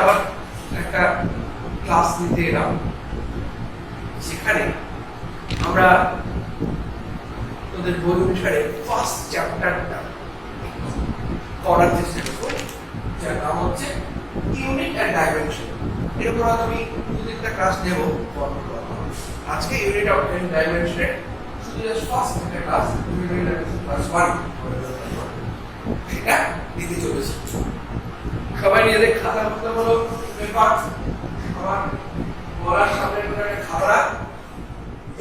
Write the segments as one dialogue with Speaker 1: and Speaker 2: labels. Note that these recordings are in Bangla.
Speaker 1: আবার একটা ক্লাস নিতে এলাম, সেখানে আমরা তোদের বই অনুসারে ফার্স্ট চ্যাপ্টারটা করার চেষ্টা করবো, যার নাম হচ্ছে ইউনিট অ্যান্ড ডাইমেনশন। এর উপর আমি দুদিনটা ক্লাস নেব। আজকে ইউনিট অ্যান্ড ডাইমেনশনের শুধু জাস্ট ফার্স্ট একটা ক্লাস, ক্লাস 1 সেটা দিতে চলেছি। সবাই নিজেদের খাতা করতে বলো, পেপার সবার বলার সামনে একটা খাতা,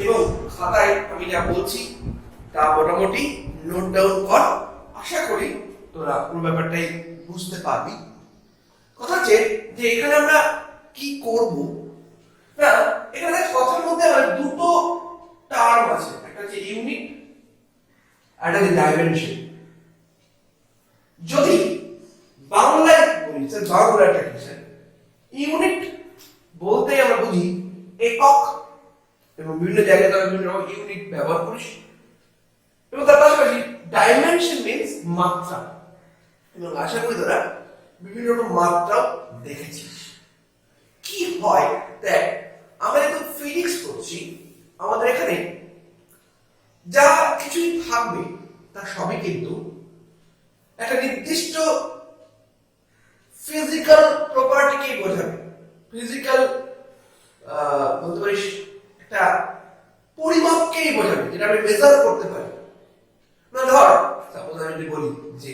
Speaker 1: এবং খাতায় আমি যা বলছি তা মোটামুটি নোট ডাউন কর। আশা করি তোরা পুরো ব্যাপারটাই বুঝতে পারবি। কথা হচ্ছে যে এখানে আমরা কি করব না, এখানে কথার মধ্যে আমার দুটো টার্ম আছে, একটা হচ্ছে ইউনিট আর একটা হচ্ছে ডাইমেনশন। যদি বাংলায় বলি বাংলাটা কি স্যার, ইউনিট বলতে আমরা বুঝি একক, এবং বিভিন্ন জায়গায় তারা বিভিন্ন রকম ইউনিট ব্যবহার করিস, এবং তার পাশাপাশি ডাইমেনশন মিনস মাত্রা, এবং আশা করি তোরা বিভিন্ন রকম মাত্রাও দেখেছিস। কি হয় দেখ, আমরা যখন ফিজিক্স করছি আমাদের এখানে যা কিছুই থাকবে তা সবই কিন্তু একটা নির্দিষ্ট ফিজিক্যাল প্রপার্টিকেই বোঝাবে, ফিজিক্যাল বলতে পারিস একটা পরিমাপকেই বোঝাবে, যেটা আমি মেজার করতে পারি। না ধর সাপোজ আমি যদি বলি যে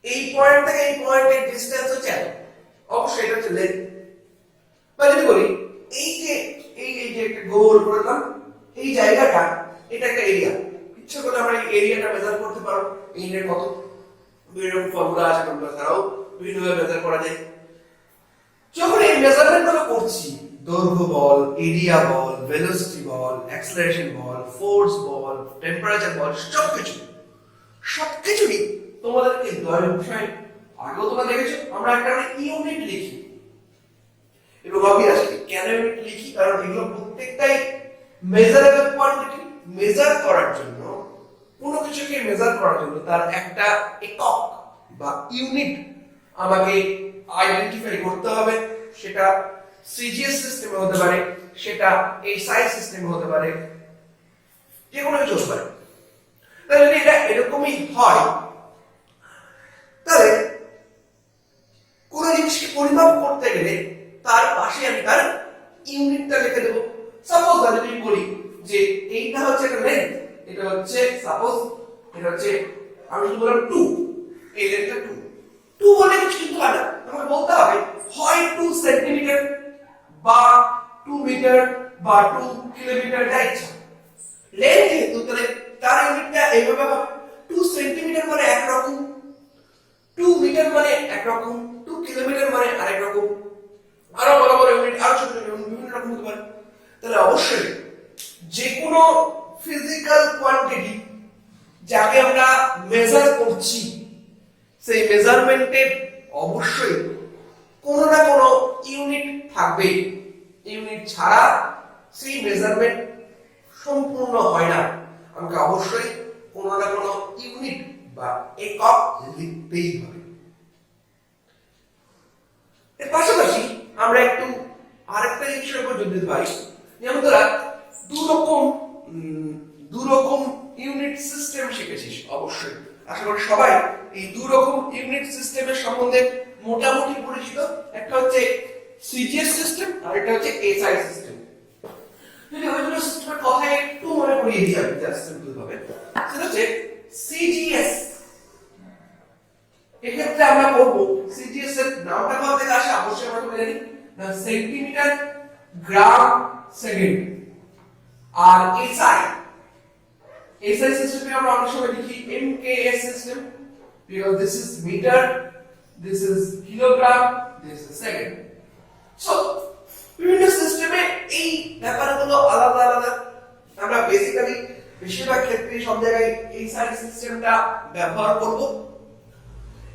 Speaker 1: এই পয়েন্ট থেকে এই পয়েন্টের ডিসটেন্স হচ্ছে অবশ্যই এটা হচ্ছে লেন্থ। বা যদি বলি এই যে একটা গোল করলাম, এই জায়গাটা এটা একটা এরিয়া, ইচ্ছা করলে আমরা এই এরিয়াটা মেজার করতে পারো। এরিয়া কত, বিভিন্ন রকম ফর্মুলা আছে, ফর্মুলা ছাড়াও বিভিন্নভাবে মেজার করা যায়। যখন এই মেজারমেন্ট গুলো করছি, দৈর্ঘ্য বল, এরিয়া বল, ভেলোসিটি বল, অ্যাক্সেলারেশন বল, ফোর্স বল, টেম্পারেচার বল, সবকিছুই তোমাদেরকে বিষয় আগেও তোমরা দেখেছো আমরা একটা ইউনিট লিখি। এবং অবভিয়াসলি কেন ইউনিট লিখি, কারণ এগুলো প্রত্যেকটাই মেজারেবল কোয়ান্টিটি। মেজার করার জন্য, কোনো কিছুকে মেজার করার জন্য তার একটা একক বা ইউনিট আমাকে আইডেন্টিফাই করতে হবে। সেটা সিজিএস সিস্টেমে হতে পারে, সেটা এসআই সিস্টেমে হতে পারে, যে কোনো কিছু হতে পারে। তাহলে যদি এটা এরকমই হয়, তাহলে কোন জিনিসকে পরিমাপ করতে গেলে তার পাশে আমি তার ইউনিটটা লিখে দেবো। সাপোজ যদি বলি যে এইটা হচ্ছে একটা লেন্থ, এটা হচ্ছে সাপোজ এটা হচ্ছে আমি যদি বললাম 2, এই লেন্থটা 2 বলে কিছু কিন্তু হয় না, আমাকে বলতে হবে হয় 2 সেন্টিমিটার বা 2 মিটার বা 2 কিলোমিটার, যা ইচ্ছা। লেন্থ যেহেতু, তাহলে তার ইউনিটটা এইভাবে হবে। 2 সেন্টিমিটার মানে একরকম, 2 মিটার মানে একরকম, 2 কিলোমিটার মানে আরেক রকম, আরো বড় বড় ইউনিট আরো ছোট ইউনিট বিভিন্ন রকম হতে পারে। তাহলে অবশ্যই যে কোনো ফিজিক্যাল কোয়ান্টিটি যাকে আমরা মেজার করছি, সেই মেজারমেন্টের অবশ্যই কোনো না কোনো ইউনিট থাকবে। ইউনিট ছাড়া সেই মেজারমেন্ট সম্পূর্ণ হয় না। আমাকে অবশ্যই কোনো না কোনো ইউনিট বা একক লিখতেই হবে। এর পাশাপাশি আমরা একটু আরেকটা জিনিসের উপর জোর দিতে পারি, যেমন তোরা দু রকম ইউনিট সিস্টেম শিখেছিস অবশ্যই। আশা করি সবাই এই দু রকম ইউনিট সিস্টেমের সম্বন্ধে মোটামুটি পরিচিত। একটা হচ্ছে সিজিএস সিস্টেম আর একটা হচ্ছে এসআই সিস্টেম। যদি ওই দুটো সিস্টেমের কথা একটু মনে করিয়ে দিই আমি জাস্ট সিম্পল ভাবে, সেটা হচ্ছে সিজিএস। এক্ষেত্রে আমরা করব সিজিএস এর নামটা কোথা থেকে আসে অবশ্যই আমরা বলে জানি না, সেন্টিমিটার গ্রাম সেকেন্ড। আর এসআই সিস্টেমে আমরা অনেক সময় লিখি MKS system, because this is meter, this is kilogram, this is second. So বিভিন্ন সিস্টেমে এই ব্যাপারগুলো আলাদা আলাদা। আমরা বেসিক্যালি বেশিরভাগ ক্ষেত্রে সব জায়গায় এসআই সিস্টেমটা ব্যবহার করব,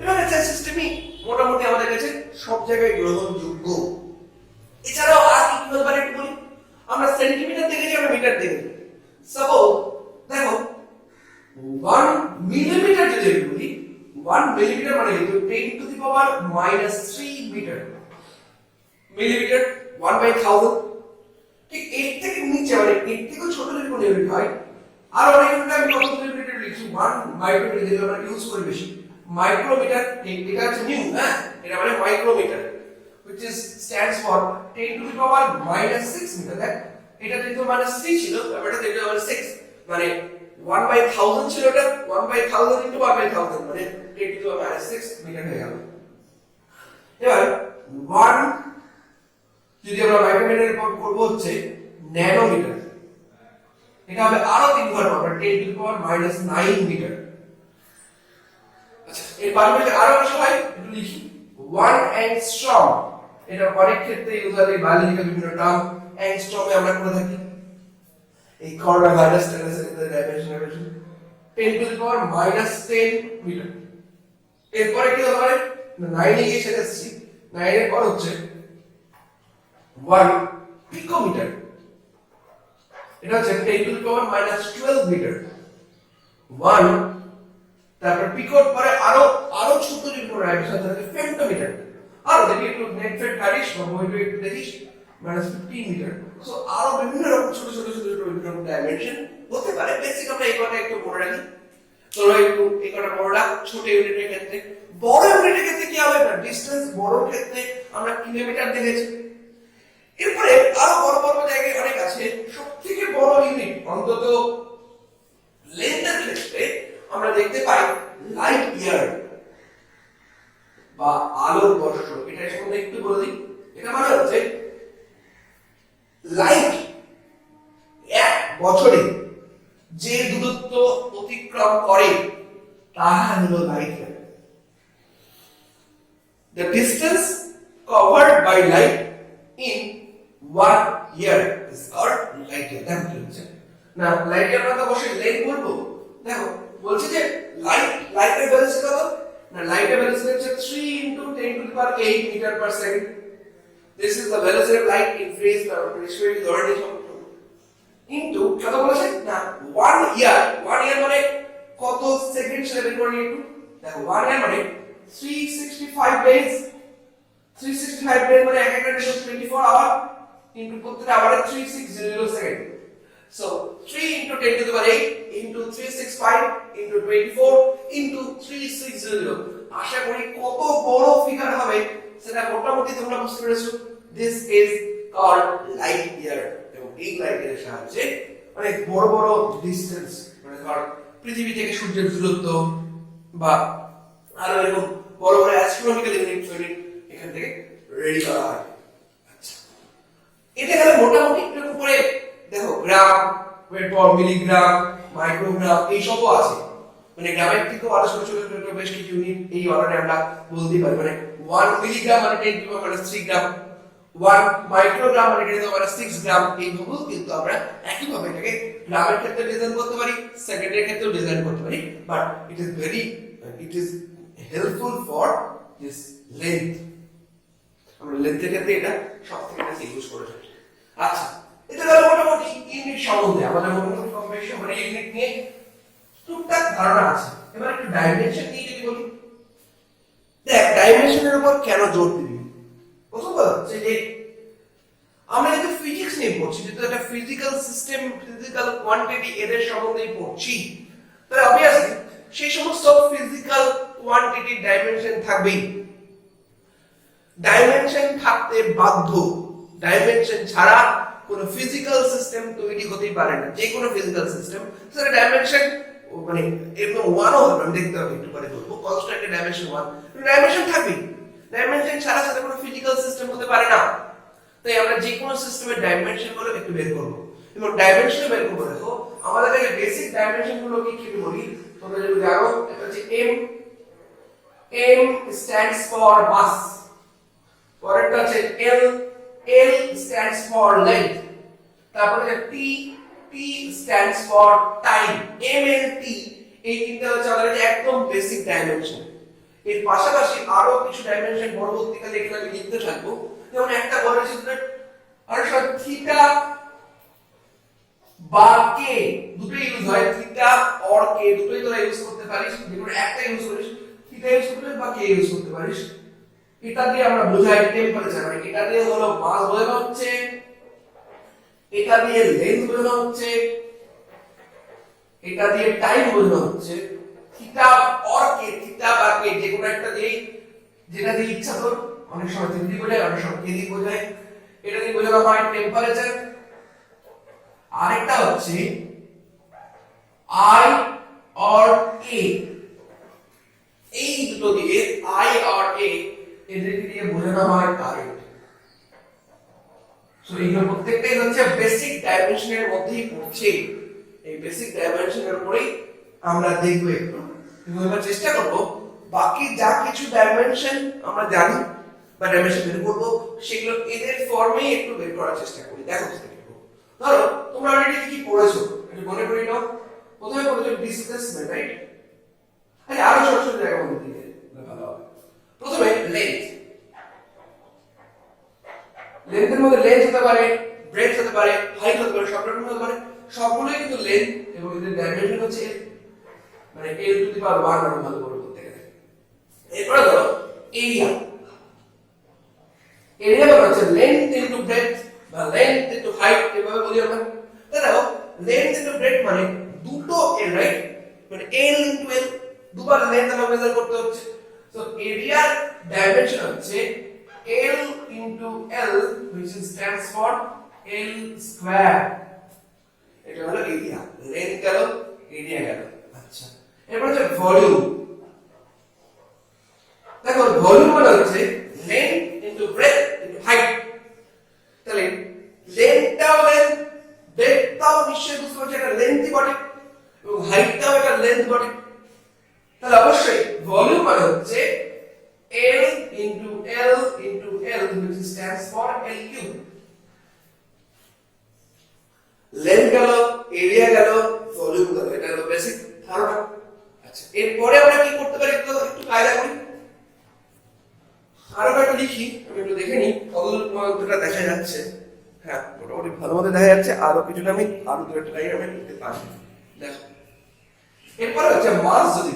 Speaker 1: এবং এসআই সিস্টেমই মোটামুটি আমাদের কাছে সব জায়গায় গ্রহণযোগ্য। এছাড়াও আর কি বলতে পারি একটু বলি, আমরা সেন্টিমিটার দেখেছি, আমরা মিটার দেখেছি। সাপোজ দেখো 1 মিলিমিটার যদি বলি, 1 মিলিমিটার মানে 10 to the power -3 metre. Millimetre 1/1000। ঠিক এর থেকে নিচে মানে এর থেকে ছোট যদি কোনো ইউনিট হয় আর অনেক ইউনিট আমি কত মিলিমিটার লিখছি 1 মাইক্রোমিটার যেটা আমরা ইউজ করি বেশি মাইক্রোমিটার এটা হচ্ছে নিউ হ্যাঁ এটা মানে micrometer which is stands for 10 to the power minus 6 metre দেখ এটা যেহেতু মানে 3 ছিল তারপর এটা যেহেতু মানে 6 মানে 1/1000 ছিল এটা 1/1000 into 1/1000 মানে 10 to the power minus 6 metre হয়ে গেল। এবার 1 যদি আমরা মাইক্রোমিটার রিপোর্ট করব হচ্ছে ন্যানোমিটার এটা হবে আরো 3 ঘর পাবো 10 to the power minus 9 metre. আচ্ছা এর পাশাপাশি আরো কিছু হয় একটু লিখি 1 অ্যাংস্ট্রম এটা অনেক ক্ষেত্রে ইউজ হয় বায়োলজিক্যাল বিভিন্ন টার্ম অ্যাংস্ট্রমে আমরা করে থাকি এই করোনা ভাইরাস এর dimension 10 to the power minus 10 metre. এরপরে কি হতে পারে 9 এ এসে যাচ্ছি 9 এর পর হচ্ছে 1 পিকোমিটার এটা হচ্ছে 10 to the power minus 12 metre 1 তারপর পিকোর পরে আরো ছোট যদি কোনো রাইট সাথে থাকে ফেমটোমিটার আর দেখি একটু নেট ফেট কারিস বা বইটা একটু দেখিস minus 15 মিটার। সো আরো বিভিন্ন রকম ছোট বিভিন্ন ডাইমেনশন হতে পারে বেসিক আমরা এই কথা একটু মনে রাখি চলো একটু এই কথা মনে রাখ ছোট ইউনিটের ক্ষেত্রে বড় ইউনিটের ক্ষেত্রে কি হবে না ডিসটেন্স বড় ক্ষেত্রে আমরা কিলোমিটার দেখেছি। এরপরে আরো বড় জায়গায় অনেক আছে সবথেকে বড় ইউনিট অন্তত লেন্থের ক্ষেত্রে আমরা দেখতে পাই লাইট ইয়ার বা আলোর বর্ষ এটা সম্বন্ধে একটু বলে দিই। এটা মানে হচ্ছে লাইট এক বছরে যে দূরত্ব অতিক্রম করে তাহা হলো light year. The distance covered by light in 1 year is called light year। দেখো কি হচ্ছে না লাইট ইয়ার মানে অবশ্যই লেন্থ বলবো। দেখো বলছি যে লাইটের ভেলোসিটি কত না লাইটের ভেলোসিটি হচ্ছে 3 into 10 to the power 8 meter per second। This is the velocity of light in phase per pressure ধরে নিই into কত বলেছে না 1 year মানে কত সেকেন্ড সেটা বের করে নিই একটু দেখো 1 year মানে 365 days 365 days মানে এক একটা ডে 24 আওয়ার into প্রত্যেকটা আওয়ারে 3600 second. So 3 into 10 to the power 8 into 365 into 24 into 360 আশা করি কত বড় ফিগার হবে সেটা মোটামুটি তোমরা বুঝতে পেরেছো। This is called light year এবং এই লাইট ইয়ারের সাহায্যে অনেক বড় ডিসটেন্স মানে ধর পৃথিবী থেকে সূর্যের দূরত্ব বা আরো এরকম বড় অ্যাস্ট্রোনমিক্যাল ইউনিট এখান থেকে রেডি করা হয়। আচ্ছা এটা গেল মোটামুটি একটু পরে দেখো গ্রাম এরপর মিলিগ্রাম মাইক্রোগ্রাম এই সবও আছে মানে গ্রামের থেকেও আরো ছোট বেশ কিছু ইউনিট এই অর্ডারে আমরা বলতে পারি মানে 1 মিলিগ্রাম মানে 10 to the power 3 gram 1 microgram মানে 10 to the power 6 গ্রাম এইভাবেও কিন্তু আমরা একই ভাবে এটাকে গ্রামের ক্ষেত্রে ডিজাইন করতে পারি সেকেন্ডের ক্ষেত্রেও ডিজাইন করতে পারি but it is helpful for this length আমরা লেন্থের ক্ষেত্রে এটা সবথেকে বেশি ইউজ করে থাকি। আচ্ছা এটা গেল মোটামুটি ইউনিট সম্বন্ধে আমাদের মোটামুটি কম বেশি মানে ইউনিট নিয়ে টুকটাক ধারণা আছে। এবার একটু ডাইমেনশন নিয়ে যদি বলি দেখ ডাইমেনশনের উপর কেন জোর দিবি প্রথম কথা হচ্ছে যে আমরা যদি ফিজিক্স নিয়ে পড়ছি যেহেতু একটা ফিজিক্যাল সিস্টেম ফিজিক্যাল কোয়ান্টিটি এদের সম্বন্ধে পড়ছি তাহলে অবভিয়াসলি সেই সমস্ত ফিজিক্যাল কোয়ান্টিটির ডাইমেনশন থাকবেই ডাইমেনশন থাকতে বাধ্য ডাইমেনশন ছাড়া কোন ফিজিক্যাল সিস্টেম তৈরি হতেই পারে না যে কোনো ফিজিক্যাল সিস্টেম সেটা ডাইমেনশন মানে এরকম ওয়ানও হবে আমি দেখতে হবে একটু পরে বলবো কনস্ট্যান্ট ডাইমেনশন 1 ডাইমেনশন থাকবে ডাইমেনশন ছাড়া সেটা কোনো ফিজিক্যাল সিস্টেম হতে পারে না। তাই আমরা যে কোনো সিস্টেমের ডাইমেনশন গুলো একটু বের করব এবং ডাইমেনশন বের করব দেখো আমাদের কাছে বেসিক ডাইমেনশন গুলো কি কি বলি তোমরা যদি জানো এটা হচ্ছে m stands for mass পরেরটা হচ্ছে l stands for length তারপরে t stands for time mlt এই তিনটা হচ্ছে আমাদের একদম বেসিক ডাইমেনশন। এর পাশাপাশি আরো কিছু ডাইমেনশন পরবর্তীকালে এখানে আমি লিখতে থাকবো যেমন একটা বলেছি আর সব থিটা বা কে দুটোই ইউজ হয় থিটা অর কে দুটোই তোরা ইউজ করতে পারিস যেকোনো একটা ইউজ করিস থিটা ইউজ করতে বা কে ইউজ করতে পারিস। এটা দিয়ে আমরা বোঝাই টেম্পারেচার, মানে এটা দিয়ে হলো মাস বোঝানো হচ্ছে, এটা দিয়ে লেন্থ বোঝানো হচ্ছে, এটা দিয়ে টাইম বোঝানো হচ্ছে। থিটা অর কে, থিটা বা কে যে কোনো একটা দিয়ে, যেটা দিয়ে ইচ্ছা তোর, অনেক সময় থিটা দিয়ে বোঝায়, অনেক সময় কে দিয়ে বোঝায়। এটা দিয়ে বোঝানো হয় টেম্পারেচার। আরেকটা হচ্ছে আই অর এ, এই দুটো দিয়ে আই অর এ এদেরকে দিয়ে বোঝানো হয় কারেন্ট। সো এইগুলো প্রত্যেকটাই হচ্ছে বেসিক ডাইমেনশনের মধ্যেই পড়ছে। এই বেসিক ডাইমেনশনের উপরেই আমরা দেখব একটু, কিন্তু আমরা চেষ্টা করব বাকি যা কিছু ডাইমেনশন আমরা জানি বা ডাইমেনশন বের করব সেগুলো এদের ফর্মেই একটু বের করার চেষ্টা করি। দেখো ধরো তোমরা অলরেডি কি পড়েছো একটু মনে করে নাও। প্রথমে পড়েছো ডিসপ্লেসমেন্ট, রাইট? আরে আরো ছোট ছোট জায়গা মধ্যে দিয়ে ভালো হবে। প্রথমে লেন্থ, লেন্থের মধ্যে লেন্থ হতে পারে, ব্রেডথ হতে পারে, হাইট হতে পারে, সব রকম হতে পারে, সবগুলোই কিন্তু লেন্থ এবং এদের ডাইমেনশন হচ্ছে মানে l টু দি পাওয়ার 1 আর ভালো করে বলতে গেলে। এরপরে ধরো এরিয়া, এরিয়া মানে হচ্ছে লেন্থ ইনটু ব্রেডথ বা লেন্থ ইনটু হাইট এভাবে বলি আমরা। দেখো লেন্থ ইনটু ব্রেডথ মানে দুটো l, রাইট? মানে l ইনটু l, দুবার লেন্থ আমাকে মেজার করতে হচ্ছে। সো এরিয়ার ডাইমেনশন হচ্ছে l into l, which stands for l square. এটা হলো এরিয়া, লেন্থ গেল, এরিয়া গেল। আচ্ছা, এরপর হচ্ছে ভলিউম। দেখো ভলিউম মানে হচ্ছে length into breadth into height. তাহলে লেন্থটাও লেন্থ, ব্রেডথটাও নিশ্চয়ই বুঝতে পারছো এটা লেন্থই বটে, এবং হাইটটাও এটা লেন্থ বটে। তাহলে অবশ্যই ভলিউম মানে হচ্ছে L into L into L, which stands for L cube. Length গেল, এরিয়া গেল, ভলিউম গেল, এটা হলো বেসিক ধারণা। আচ্ছা, এরপরে আমরা কি করতে পারি একটু কায়দা করি, আরো একটা লিখি, আমি একটু দেখে নিই কতটা দেখা যাচ্ছে। হ্যাঁ, মোটামুটি ভালো মতো দেখা যাচ্ছে, আরো কিছুটা আমি আরো দু একটা লাইন আমি লিখতে পারি। দেখো এরপরে হচ্ছে মাস। যদি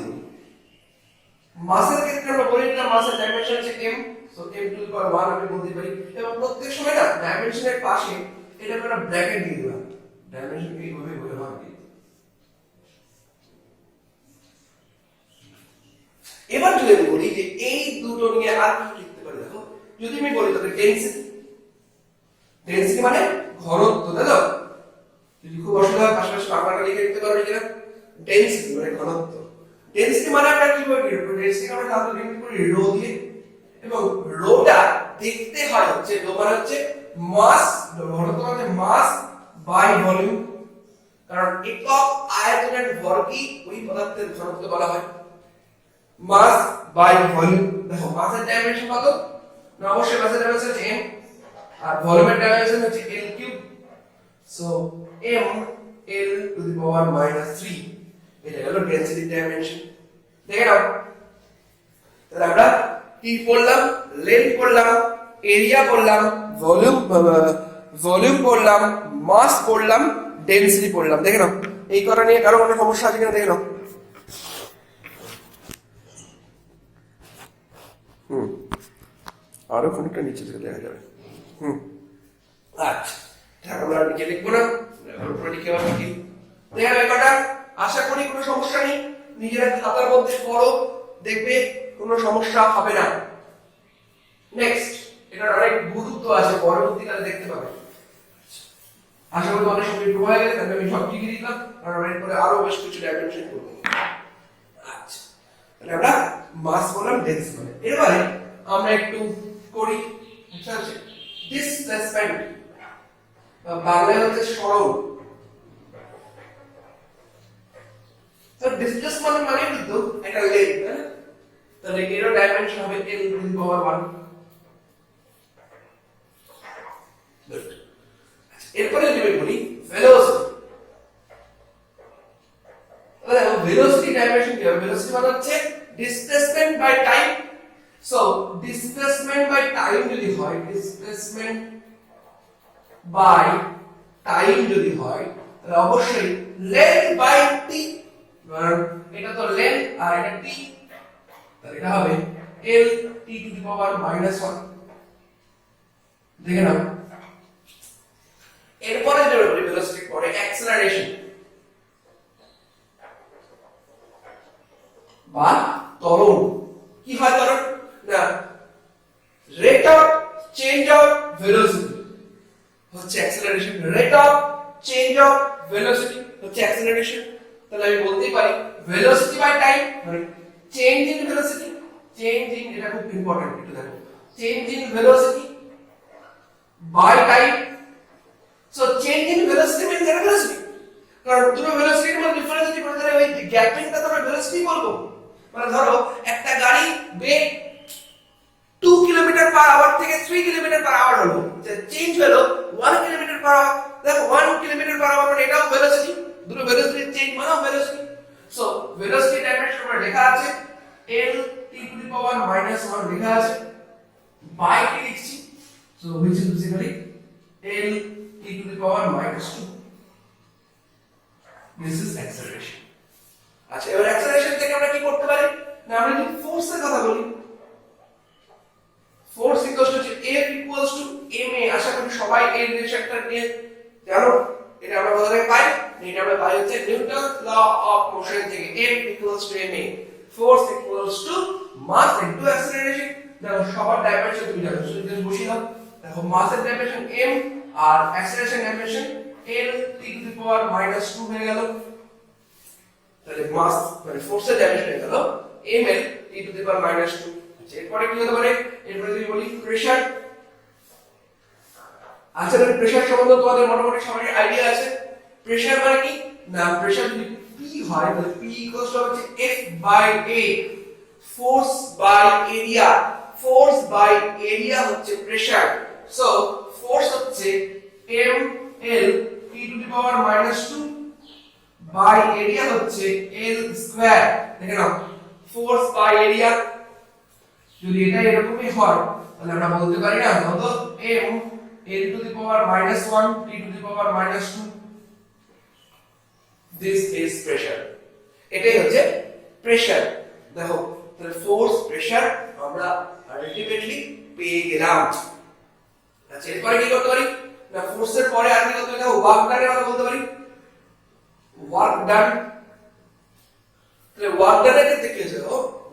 Speaker 1: মাসের ক্ষেত্রে আমরা বলি না মাসের ডাইমেনশন হচ্ছে m, so m to the power 1 আমি বলতে পারি। এবং প্রত্যেক সময় না ডাইমেনশনের পাশে এটা একটা ব্র্যাকেট দিয়ে দিলাম, ডাইমেনশন এইভাবে বোঝানো হয়। এবার যদি আমি বলি যে এই দুটো নিয়ে আর কি লিখতে পারি, দেখো যদি আমি বলি তবে ডেনসিটি, ডেনসিটি মানে ঘনত্ব, তাই তো? যদি খুব অসুবিধা হয় পাশাপাশি বাংলাটা লিখে দিতে পারো, যেটা ডেনসিটি মানে ঘনত্ব। ডেনসিটি মানে আমরা কি বলি, ডেনসিটি আমরা তাহলে লিখতে পারি রো দিয়ে, এবং রোটা দেখতে হয় হচ্ছে রো মানে হচ্ছে মাস, ঘনত্ব মানে মাস বাই ভলিউম, কারণ একক আয়তনের ভরকেই ওই পদার্থের ঘনত্ব বলা হয়। মাস বাই ভলিউম। দেখো মাসের ডাইমেনশন কত না, অবশ্যই মাসের ডাইমেনশন হচ্ছে m আর ভলিউমের ডাইমেনশন হচ্ছে l cube. So m l to the power -3, এটা হলো ডেনসিটি ডাইমেনশন। দেখে নাও, তাহলে আমরা কি পড়লাম, লেন্থ পড়লাম, এরিয়া পড়লাম, ভলিউম পড়লাম, মাস পড়লাম, ডেনসিটি পড়লাম। দেখে নাও এই কটা নিয়ে কারো কোনো সমস্যা আছে কিনা দেখে নাও। আরো খানিকটা নিচে থেকে দেখা যাবে। আচ্ছা, আমরা নিচে লিখবো না, উপরে লিখে আবার লিখি। দেখে নাও এই কটা, আশা করি কোনো সমস্যা নেই। নিজেরা খাতার মধ্যে পড়ো, দেখবে কোনো সমস্যা হবে না। নেক্সট, এটার অনেক গুরুত্ব আছে, পরবর্তীকালে দেখতে পাবে। আশা করি অনেক সময় একটু হয়ে গেছে, তাহলে আমি সব লিখে দিলাম, কারণ এরপরে আরো বেশ কিছু ডাইমেনশন করবো। আচ্ছা, তাহলে আমরা মাস বললাম, ডেন্সিটি বললাম। এবারে আমরা একটু করি ডিসপ্লেসমেন্ট, বাংলায় হচ্ছে সরণ। তো ডিসপ্লেসমেন্ট মানে কিন্তু একটা লেন্থ, তাহলে এর ডাইমেনশন হবে l টু দি পাওয়ার 1। এরপরে যদি বলি ভেলোসিটি, তাহলে ভেলোসিটি ডাইমেনশন কি হবে? ভেলোসিটি মানে হচ্ছে displacement by time. So displacement by time যদি হয়, ডিসপ্লেসমেন্ট বাই টাইম যদি হয়, তাহলে অবশ্যই লেন্থ বাই টি, কারণ এটা তো লেন্থ আর এটা টি, তাহলে এটা হবে L t to the power -1 দেখে নাও। এরপরে যেটা বলি ভেলোসিটি পরে অ্যাক্সেলারেশন বা ত্বরণ। কি হয় ত্বরণ? না, rate of change of velocity হচ্ছে acceleration, rate of change of velocity হচ্ছে অ্যাক্সেলারেশন। তাহলে আমি বলতেই পারি ভেলোসিটি বাই টাইম মানে change in velocity, change in, এটা খুব ইম্পর্টেন্ট, একটু দেখো, change in velocity by time. So change in velocity means এটা ভেলোসিটি, কারণ দুটো ভেলোসিটির মধ্যে ডিফারেন্স যদি বলতে হয় ওই গ্যাপিংটা তো আমরা ভেলোসিটি বলবো। মানে ধরো একটা গাড়ি বেগ 2 কিলোমিটার পার আওয়ার থেকে 3 কিলোমিটার পার আওয়ার হলো, চেঞ্জ হলো 1 কিলোমিটার পার আওয়ার। দেখো 1 কিলোমিটার পার আওয়ার মানে এটাও ভেলোসিটি, দুটো ভেলোসিটি চেঞ্জ মানে ভেলোসিটি। সো ভেলোসিটি ডাইমেনশন মানে লেখা আছে L t to the power -1 লেখা আছে, বাই কি লিখছি, so which is basically L t to the power -2. This is acceleration. আচ্ছা, এবার অ্যাক্সেলারেশন থেকে আমরা কি করতে পারি না, আমরা যদি ফোর্সের কথা বলি, force equals two F equals to ma। আশা করি সবাই এই রিলেশনটা নিয়ে জানো, এটা আমরা কোথা থেকে পাই, এটা আমরা পাই হচ্ছে নিউটন ল অফ মোশন থেকে। F equals to ma, force equals to mass into acceleration. দেখো সবার ডাইমেনশন তুমি জানো, শুধু জাস্ট বসিয়ে দাও। দেখো মাসের ডাইমেনশন m আর acceleration dimension L t to the power -2 হয়ে গেল। তাহলে মাস মানে ফোর্সের ডাইমেনশন হয়ে গেল ml t to the power -2। এরপরে কি হতে পারে, এরপরে যদি বলি প্রেসার। আচ্ছা, প্রেসার সম্বন্ধে তোমাদের মোটামুটি সবার আইডিয়া আছে। প্রেসার মানে কি না, প্রেসার যদি P হয় তাহলে P ইকুয়ালস টু হচ্ছে F by A, force by area. Force by area হচ্ছে প্রেসার। সো ফোর্স হচ্ছে ml t to the power -2 by area হচ্ছে L স্কয়ার। দেখে নাও ফোর্স বাই এরিয়া, যদি এটা এরকমই হয় তাহলে আমরা বলতে পারি না কত m L to the power -1 t to the power -2, this is pressure। এটাই হচ্ছে প্রেসার। দেখো তাহলে ফোর্স প্রেসার আমরা আলটিমেটলি পেয়ে গেলাম। আচ্ছা, এরপরে কি করতে পারি না, ফোর্সের পরে আর কি করতে পারি, ওয়ার্ক ডানের কথা বলতে পারি, ওয়ার্ক ডান। তাহলে ওয়ার্ক ডানের ক্ষেত্রে কি হচ্ছে,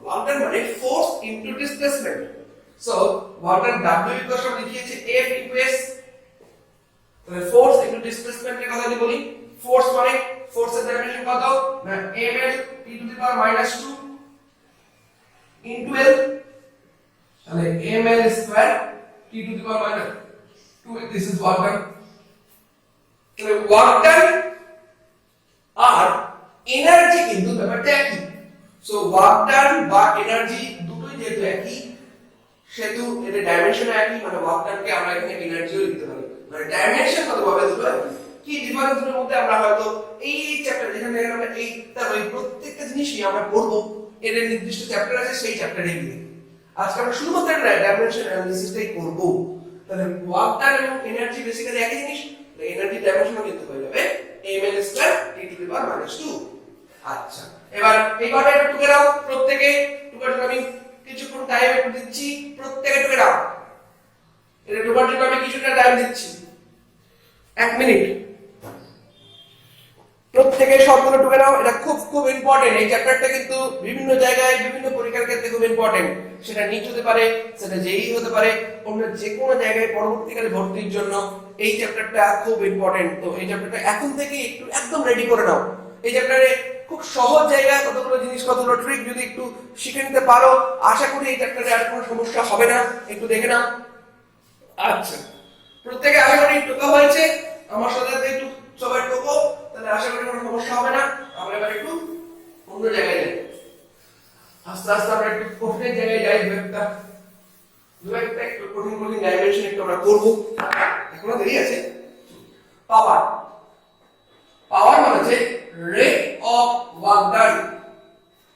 Speaker 1: ওয়ার্ক ডান মানে force into displacement. So work done W equal to লিখিয়েছে F ইনটু S। তাহলে ফোর্স ইনটু ডিসপ্লেসমেন্টের কথা যদি বলি, ফোর্স মানে ফোর্সের ডাইমেনশন কত না ml t to the power -2 into L, তাহলে ml square t to the power -2, this is work done। তাহলে ওয়ার্ক ডান আর এনার্জি কিন্তু ব্যাপারটা একই। সো ওয়ার্ক ডান বা এনার্জি দুটোই যেহেতু একই, সেহেতু এর ডাইমেনশন একই, মানে ওয়ার্ক ডানকে আমরা এখানে এনার্জিও লিখতে পারি, মানে ডাইমেনশন কত হবে দুটো একই। কি ডিফারেন্স দুটোর মধ্যে আমরা হয়তো এই চ্যাপ্টার যেখানে আমরা এই তারপরে প্রত্যেকটা জিনিসই আমরা পড়ব, এর নির্দিষ্ট চ্যাপ্টার আছে সেই চ্যাপ্টারে গিয়ে আজকে আমরা শুধুমাত্র ডাইমেনশন অ্যানালিসিসটাই করব। তাহলে ওয়ার্ক ডান এবং এনার্জি বেসিক্যালি একই জিনিস, এনার্জি ডাইমেনশনও কিন্তু হয়ে যাবে ml square t to the power -2। আচ্ছা, এবার এই কটা একটু টুকে দাও, প্রত্যেককে টুকার জন্য আমি কিছুক্ষণ টাইম একটু দিচ্ছি, প্রত্যেককে টুকে দাও। এটা টুকার জন্য আমি কিছুটা টাইম দিচ্ছি, 1 মিনিট। প্রত্যেককে সবগুলো টুকে দাও, এটা খুব খুব ইম্পর্টেন্ট। এই চ্যাপ্টারটা কিন্তু বিভিন্ন জায়গায় বিভিন্ন পরীক্ষার ক্ষেত্রে খুব ইম্পর্টেন্ট। সেটা নিট হতে পারে, সেটা জেই হতে পারে, অন্য যে কোনো জায়গায় পরবর্তীকালে ভর্তির জন্য এই চ্যাপ্টারটা খুব ইম্পর্টেন্ট। তো এই চ্যাপ্টারটা এখন থেকে একটু একদম রেডি করে নাও। এই চ্যাপ্টারে খুব সহজ জায়গায় কতগুলো জিনিস, কতগুলো ট্রিক যদি একটু শিখে নিতে পারো, আশা করি এই চ্যাপ্টারে আর কোনো সমস্যা হবে না। একটু দেখে নাও। আচ্ছা, প্রত্যেকে আশা করি টোকা হয়েছে, আমার সাথে একটু সবাই টোকো, তাহলে আশা করি কোনো সমস্যা হবে না। আমরা এবার একটু অন্য জায়গায় যাই, আস্তে আস্তে আমরা একটু কঠিন জায়গায় যাই। একটু কঠিন কঠিন ডাইমেনশন একটু আমরা করবো, এখনো দেরি আছে। পাওয়ার, পাওয়ার মানে হচ্ছে রেট অফ ওয়ার্ক ডান।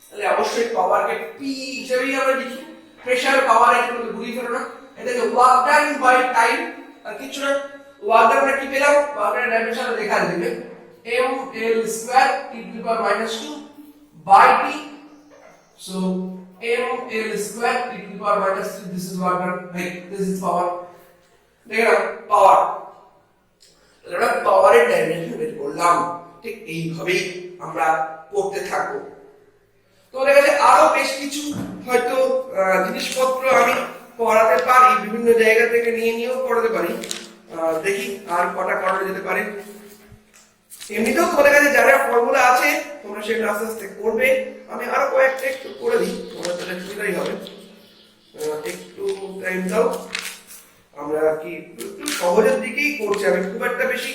Speaker 1: তাহলে অবশ্যই পাওয়ারকে পি হিসেবেই আমরা লিখি। প্রেসার পাওয়ার একটু ঘুরিয়ে ফেলো না, এটা যে ওয়ার্ক ডান বাই টাইম আর কিছু না। ওয়ার্ক ডান আমরা কি পেলাম, ওয়ার্ক ডান ডাইমেনশন লেখা দিবে ml square t to the power -2 by t। So ml square t to the power minus 3 this is what right this is power দেখো না পাওয়ার আমরা পাওয়ারের ডাইমেনশন বের করলাম ঠিক এইভাবেই আমরা করতে থাকবো তোমাদের কাছে আরো বেশ কিছু হয়তো জিনিসপত্র আমি পড়াতে পারি বিভিন্ন জায়গা থেকে নিয়েও পড়াতে পারি দেখি আর কটা করানো যেতে পারে এমনিতেও তোমাদের কাছে যা যা ফর্মুলা আছে তোমরা সেগুলো আস্তে আস্তে করবে আমি আরো কয়েকটা একটু করে দিই তোমাদের তাহলে সুবিধাই হবে একটু টাইম দাও আমরা কি একটু সহজের দিকেই করছি আমি খুব একটা বেশি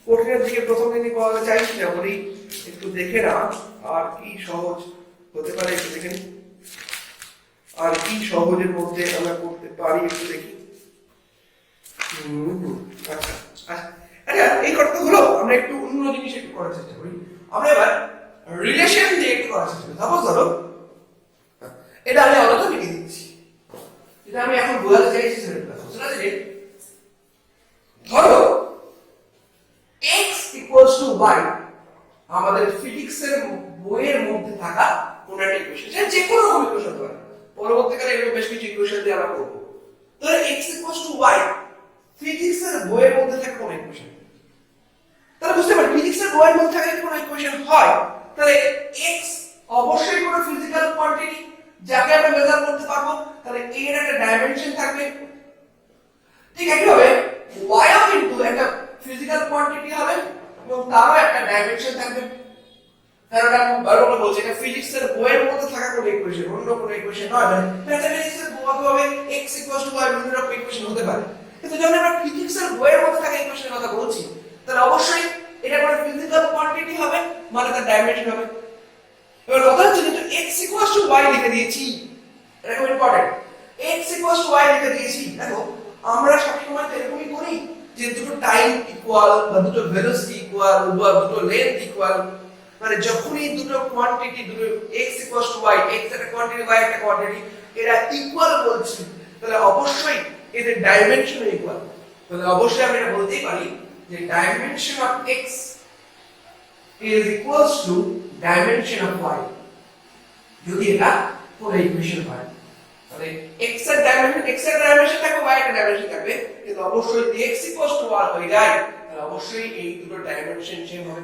Speaker 1: কঠিনের দিকে প্রথম দিনই করাতে চাইছি না বলি একটু দেখে না আর কি সহজ হতে পারে একটু দেখে নিই আর কি সহজের মধ্যে আমরা করতে পারি একটু দেখি আচ্ছা আচ্ছা এই করতে হলো আমরা একটু অন্য জিনিস একটু করার চেষ্টা করি আমরা এবার রিলেশন দিয়ে একটু করার চেষ্টা করি সাপোজ ধরো এটা আমি আলাদা লিখে দিচ্ছি এটা আমি এখন বোঝাতে চাইছি সেটা যে ধরো x equals to y আমাদের ফিজিক্সের বইয়ের মধ্যে থাকা কোন একটা ইকুয়েশন যে কোনো ইকুয়েশন হয় পরবর্তীকালে এর বেশ কিছু ইকুয়েশন দিয়ে আমরা করব তাহলে x equals to y ফিজিক্সের বইয়ের মধ্যে থাকা কোন ইকুয়েশন তাহলে বুঝতে পারবে ফিজিক্সের বইয়ের মধ্যে থাকা কোন ইকুয়েশন হয় তাহলে x অবশ্যই কোনো ফিজিক্যাল কোয়ান্টিটি যাকে আমরা মেজার করতে পারবো তাহলে এর একটা ডাইমেনশন থাকবে ঠিক একইভাবে y ও কিন্তু একটা ফিজিক্যাল কোয়ান্টিটি হবে এবং তারও একটা ডাইমেনশন থাকবে কারণ আমি বারবার বলছি এটা ফিজিক্সের বইয়ের মধ্যে থাকা কোনো ইকুয়েশন অন্য কোনো ইকুয়েশন নয় মানে ম্যাথমেটিক্সের বইভাবে x y বিভিন্ন রকম ইকুয়েশন হতে পারে কিন্তু যখন আমরা ফিজিক্সের বইয়ের মধ্যে থাকা ইকুয়েশনের কথা বলছি তাহলে অবশ্যই এটা কোনো ফিজিক্যাল কোয়ান্টিটি হবে মানে তার ডাইমেনশন হবে এবার কথা হচ্ছে যে x y লিখে দিয়েছি এটা খুব ইম্পর্টেন্ট x y লিখে দিয়েছি দেখো আমরা সবসময় এরকমই করি যে দুটো টাইম ইকুয়াল বা দুটো ভেলোসিটি ইকুয়াল বা দুটো লেন্থ ইকুয়াল মানে যখনই দুটো কোয়ান্টিটি দুটো x y x একটা কোয়ান্টিটি y একটা কোয়ান্টিটি এরা ইকুয়াল বলছি তাহলে অবশ্যই এদের ডাইমেনশন ইকুয়াল তাহলে অবশ্যই আমরা এটা বলতেই পারি যে dimension of x is equals to dimension of y যদি এটা পুরো ইকুয়েশন হয় তাহলে x এর ডাইমেনশন থাকবে y এর ডাইমেনশন থাকবে কিন্তু অবশ্যই যদি x y হয়ে যায় তাহলে অবশ্যই এই দুটো ডাইমেনশন সেম হবে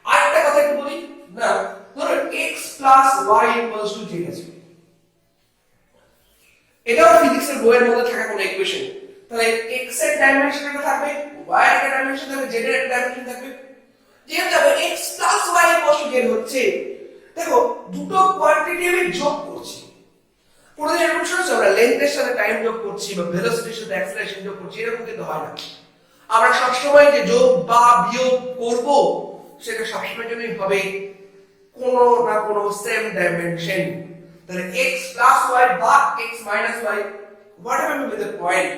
Speaker 1: আরেকটা কথা একটু বলি না ধরো x y z আছে এটাও ফিজিক্সের বইয়ের মধ্যে থাকা কোনো ইকুয়েশন তাহলে x এর ডাইমেনশন একটা থাকবে y এর একটা ডাইমেনশন থাকবে z এর একটা ডাইমেনশন থাকবে যেহেতু দেখো x y z হচ্ছে দেখো দুটো কোয়ান্টিটি আমি যোগ করছি পুরোদিন এরকম শুনছো আমরা লেন্থের সাথে টাইম যোগ করছি বা ভেলোসিটির সাথে অ্যাক্সেলারেশন যোগ করছি এরকম কিন্তু হয় না আমরা সবসময় যে যোগ বা বিয়োগ করব সেটা সবসময় জন্যই হবে কোনো না কোনো সেম ডাইমেনশন তাহলে x y বা x y whatever may be the point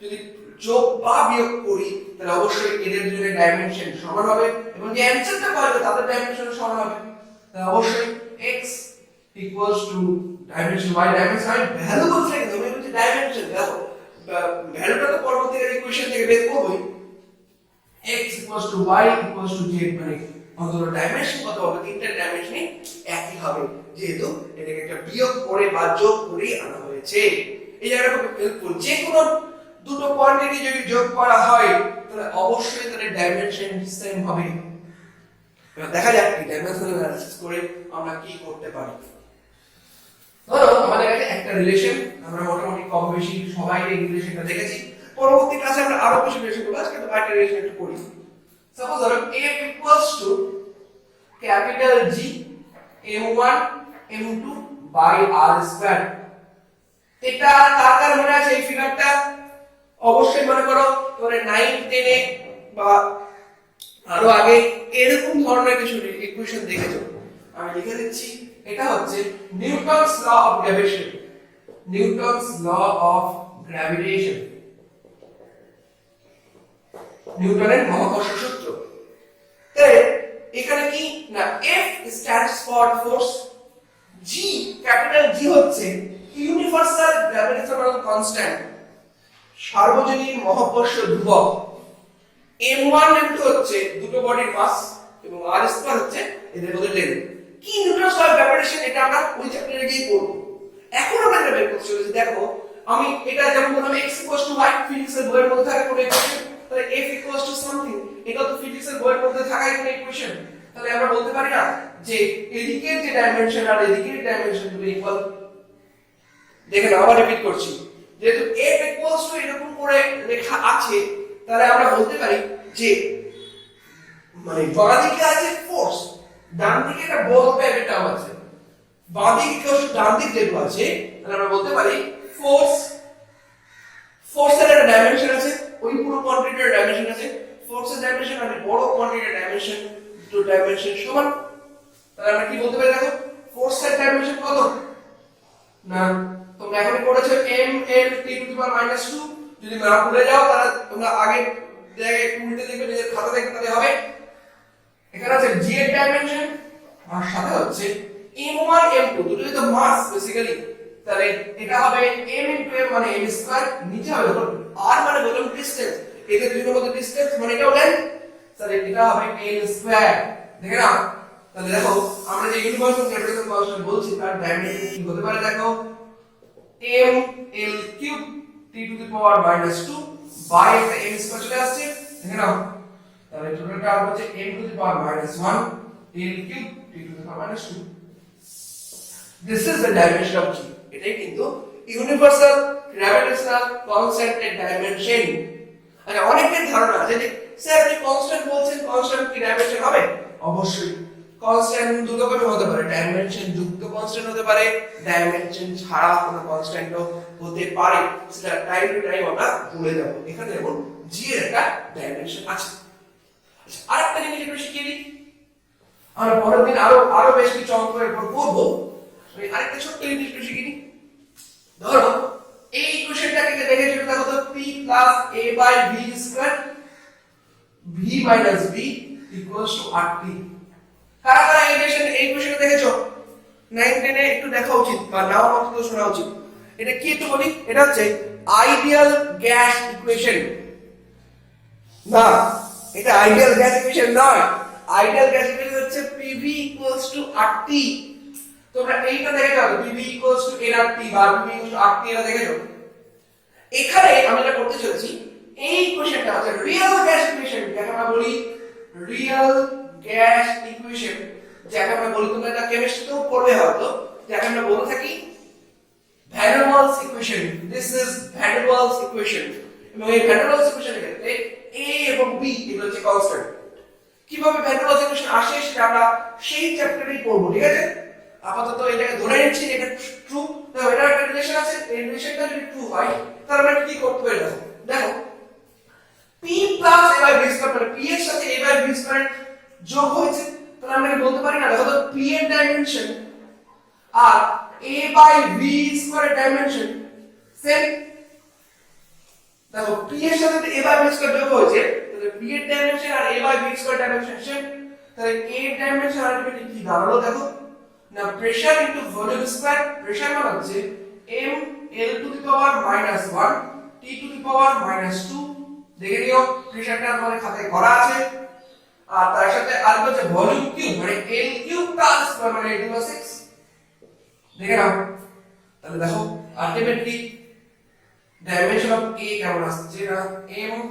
Speaker 1: যদি যোগ বা বিয়োগ করি তাহলে অবশ্যই এদের দুটোর ডাইমেনশন সমান হবে এবং যে অ্যানসারটা পাবে তাদের ডাইমেনশন সমান হবে তাহলে অবশ্যই x equals to dimension y dimension আমি ভ্যালু বলছি না তুমি বলছি ডাইমেনশন দেখো ভ্যালুটা তো পরবর্তীকালে ইকুয়েশন থেকে বের করবই x equals to y equals to z মানে অন্তত ডাইমেনশন কত হবে তিনটা ডাইমেনশনই একই হবে যেহেতু এটাকে একটা বিয়োগ করে বা যোগ করে আনা হয়েছে এই জায়গাটা খুব হেল্পফুল যে কোনো দুটো কোয়ান্টিটি যদি যোগ করা হয় তাহলে অবশ্যই তাদের ডাইমেনশন সেম হবে এবার দেখা যাক কি ডাইমেনশনাল অ্যানালিসিস করে আমরা কি করতে পারি ধরো আমাদের কাছে একটা রিলেশন আমরা মোটামুটি কম বেশি সবাই এই রিলেশনটা দেখেছি পরবর্তী ক্লাসে আমরা আরো বেশি রিলেশন করব আজকে তো একটা রিলেশন একটু করি সাপোজ ধরো f equals to capital G m1 m2 by r square এটা কার মনে আছে এই ফিগারটা অবশ্যই মনে করো তোমরা 9 10 এ বা আরো আগে এরকম ধরনের কিছু ইকুয়েশন দেখেছো আমি লিখে দিচ্ছি এটা হচ্ছে Newton's law of gravitation Newton's law of gravitation নিউটনের মহাকর্ষ সূত্র তাই এখানে কি না F stands for force G capital G হচ্ছে ইউনিভার্সাল গ্র্যাভিটেশনাল কনস্ট্যান্ট সার্বজনীন মহাকর্ষ ধ্রুবক m1 m2 হচ্ছে দুটো বডির মাস এবং r স্কয়ার হচ্ছে এদের মধ্যে লেন্থ কি নিউটনস ল অফ গ্র্যাভিটেশন এটা আমরা ওই চ্যাপ্টারে গিয়ে পড়ব এখন আমরা এটা বের করতে চলেছি, দেখো আমি এটা যেমন বললাম x y ফিজিক্সের বইয়ের মধ্যে থাকে কোন ইকুয়েশন, তাহলে f সামথিং, এটা তো ফিজিক্সের বইয়ের মধ্যে থাকাই কোন ইকুয়েশন, তাহলে আমরা বলতে পারি না যে এদিকের যে ডাইমেনশন আর এদিকের ডাইমেনশন দুটো ইকুয়াল। দেখেন আবার রিপিট করছি, যেহেতু f এরকম করে লেখা আছে, তাহলে আমরা বলতে পারি যে মানে বাঁ দিকে আছে ফোর্স, ডান দিকে একটা বল ব্যাগের টার্ম আছে, বাঁ দিকে ডান দিক যেগুলো আছে, তাহলে আমরা বলতে পারি ফোর্সের একটা ডাইমেনশন আছে, ওই পুরো কোয়ান্টিটির ডাইমেনশন আছে, ফোর্সের ডাইমেনশন আর বড় কোয়ান্টিটির ডাইমেনশন, দুটো ডাইমেনশন সমান। তাহলে আমরা কি বলতে পারি, দেখো ফোর্সের ডাইমেনশন কত না, তোমরা এখন পড়েছো ml t to the power -2, যদি না ভুলে যাও তাহলে তোমরা আগে জায়গায় উল্টে দেখবে, নিজের খাতা দেখবে, তাহলে হবে এখানে আছে g এর ডাইমেনশন আর সাথে হচ্ছে m1 m2, দুটোই তো মাস বেসিক্যালি, তাহলে এটা হবে m * m মানে m স্কয়ার, নিচে হবে r মানে বললাম ডিসটেন্স, এদের দুটোর মধ্যে ডিসটেন্স মানে এটাও লেন্থ, তাহলে এটা হবে l স্কয়ার। দেখে না, তাহলে দেখো আমরা যে ইউনিভার্সাল গ্র্যাভিটেশন কনস্ট্যান্ট বলছি তার ডাইমেনশন কি হতে পারে, দেখো ml³ t to the power -2 by একটা m স্কয়ার চলে আসছে, দেখে নাও, তাহলে টোটালটা হচ্ছে m to the power -1 l³ t to the power -2। This is the dimension of G, এটাই কিন্তু ইউনিভার্সাল গ্র্যাভিটেশনাল কনস্ট্যান্টের ডাইমেনশন। আচ্ছা, অনেকের ধারণা আছে যে স্যার আপনি কনস্ট্যান্ট বলছেন, কনস্ট্যান্ট কি ডাইমেনশন হবে? অবশ্যই কনস্ট্যান্ট দুটো ভাবে হতে পারে, ডাইমেনশন যুক্ত কনস্ট্যান্ট হতে পারে, ডাইমেনশন ছাড়া কোনো কনস্ট্যান্টও হতে পারে, সেটা টাইম টু টাইম আমরা ভুলে যাব। এখানে যেমন g এর একটা ডাইমেনশন আছে। আচ্ছা, আরেকটা জিনিস একটু শিখিয়ে দিই, আমরা পরের দিন আরো বেশ কিছু অঙ্ক এরপর করব, আমি আরেকটা ছোট্ট জিনিস একটু শিখিয়ে দিই। ধরো এই ইকুয়েশনটাকে দেখে দেখো তো p + a/v² v - v = rt। কারা কারা এই ইকুয়েশনটা দেখেছো? 9 10 এ একটু দেখা উচিত বা নাও অন্তত শোনা উচিত। এটা কি একটু বলি, এটা হচ্ছে আইডিয়াল গ্যাস ইকুয়েশন। না, এটা আইডিয়াল গ্যাস ইকুয়েশন নয়, আইডিয়াল গ্যাস ইকুয়েশন হচ্ছে pv = rt। তোমরা এইটা দেখে যাও, pv = nRT বা pv = rt, এটা দেখে যাও। এখানে আমি যেটা করতে চলেছি, এই ইকুয়েশনটা হচ্ছে রিয়েল গ্যাস ইকুয়েশন, যাকে আমরা বলি রিয়েল গ্যাস ইকুয়েশন, যাকে আমরা বলি, তোমরা এটা কেমিস্ট্রিতেও পড়বে হয়তো, যাকে আমরা বলে থাকি van der Waals equation. This is van der Waals equation, এবং এই ভ্যান ডার ওয়ালস ইকুয়েশনের ক্ষেত্রে a এবং b এগুলো হচ্ছে কনস্ট্যান্ট। কিভাবে ভ্যান ডার ওয়ালস ইকুয়েশন আসে সেটা আমরা সেই চ্যাপ্টারেই পড়ব, ঠিক আছে? আপাতত এটাকে ধরে নিচ্ছি এটা ট্রু, তো এটা একটা রিলেশন আছে, এই রিলেশনটা যদি ট্রু হয় তাহলে আমরা কি করতে পারি, দেখো p + a/v² মানে p এর সাথে a/v² যোগ হয়েছে, তাহলে আমরা কি বলতে পারি না, দেখো তো p এর ডাইমেনশন আর a/v² এর ডাইমেনশন সেম। দেখো p এর সাথে a/v² যোগ হয়েছে, তাহলে p এর ডাইমেনশন আর a/v² ডাইমেনশন সেম, তাহলে a এর ডাইমেনশন আলটিমেটলি কি দাঁড়ালো, দেখো না, pressure into volume square, pressure মানে হচ্ছে ml⁻⁻1 t⁻²। দেখে নিও প্রেসারটা তোমাদের খাতায় করা আছে, আর তার সাথে আর হচ্ছে ভলিউম কিউব মানে l³ তার স্কয়ার মানে 8/6। দেখে নাও, তাহলে দেখো আলটিমেটলি ডাইমেনশন অফ a কেমন আসছে না, ml⁵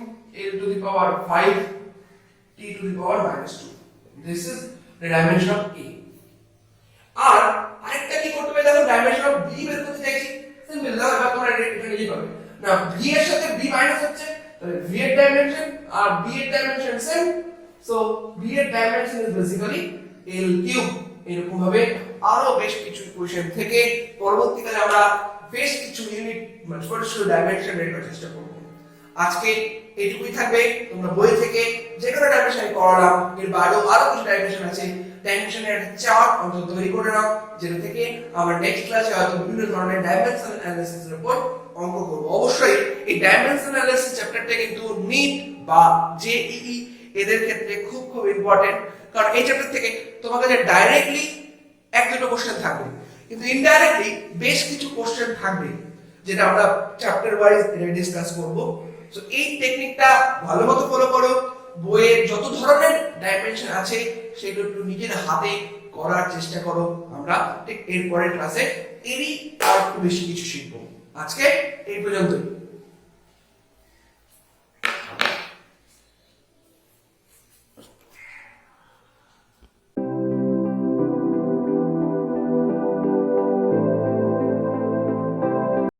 Speaker 1: t⁻²। This is the dimension of a। আর আরেকটা কি করতে হবে, দেখো ডাইমেনশন অফ b বের করতে চাইছি, সিম্পল, দেখো এবার তোমরা এটা নিজেই পাবে না, v এর সাথে b মাইনাস হচ্ছে, তাহলে v এর ডাইমেনশন আর b এর ডাইমেনশন সেম, সো b এর ডাইমেনশন ইজ বেসিক্যালি l³। এরকম ভাবে আরো বেশ কিছু ইকুয়েশন থেকে পরবর্তীকালে আমরা বেশ কিছু ইউনিট মানে ছোট ছোট ডাইমেনশন বের করার চেষ্টা করব। আজকে এইটুকুই থাকবে, তোমরা বই থেকে যে কোনো ডাইমেনশন করালাম, এর বাইরেও আরো কিছু ডাইমেনশন আছে, ডাইমেনশনের একটা চার্ট অন্তত তৈরি করে নাও, যেটা থেকে আমরা নেক্সট ক্লাসে হয়তো বিভিন্ন ধরনের ডাইমেনশনাল অ্যানালিসিসের উপর অঙ্ক করব। অবশ্যই এই ডাইমেনশনাল অ্যানালিসিস চ্যাপ্টারটা কিন্তু নিট বা জেইই এদের ক্ষেত্রে খুব খুব ইম্পর্টেন্ট, কারণ এই চ্যাপ্টার থেকে তোমার কাছে ডাইরেক্টলি এক দুটো কোশ্চেন থাকবে, কিন্তু ইনডাইরেক্টলি বেশ কিছু কোশ্চেন থাকবে, যেটা আমরা চ্যাপ্টার ওয়াইজ ডিসকাস করব। সো এই টেকনিকটা ভালোমতো ফলো করো, বইয়ের যত ধরনের ডাইমেনশন আছে সেগুলো একটু নিজের হাতে করার চেষ্টা করো। আমরা ঠিক এর পরের ক্লাসে এরই আর একটু বেশি কিছু শিখবো। আজকে এই পর্যন্তই।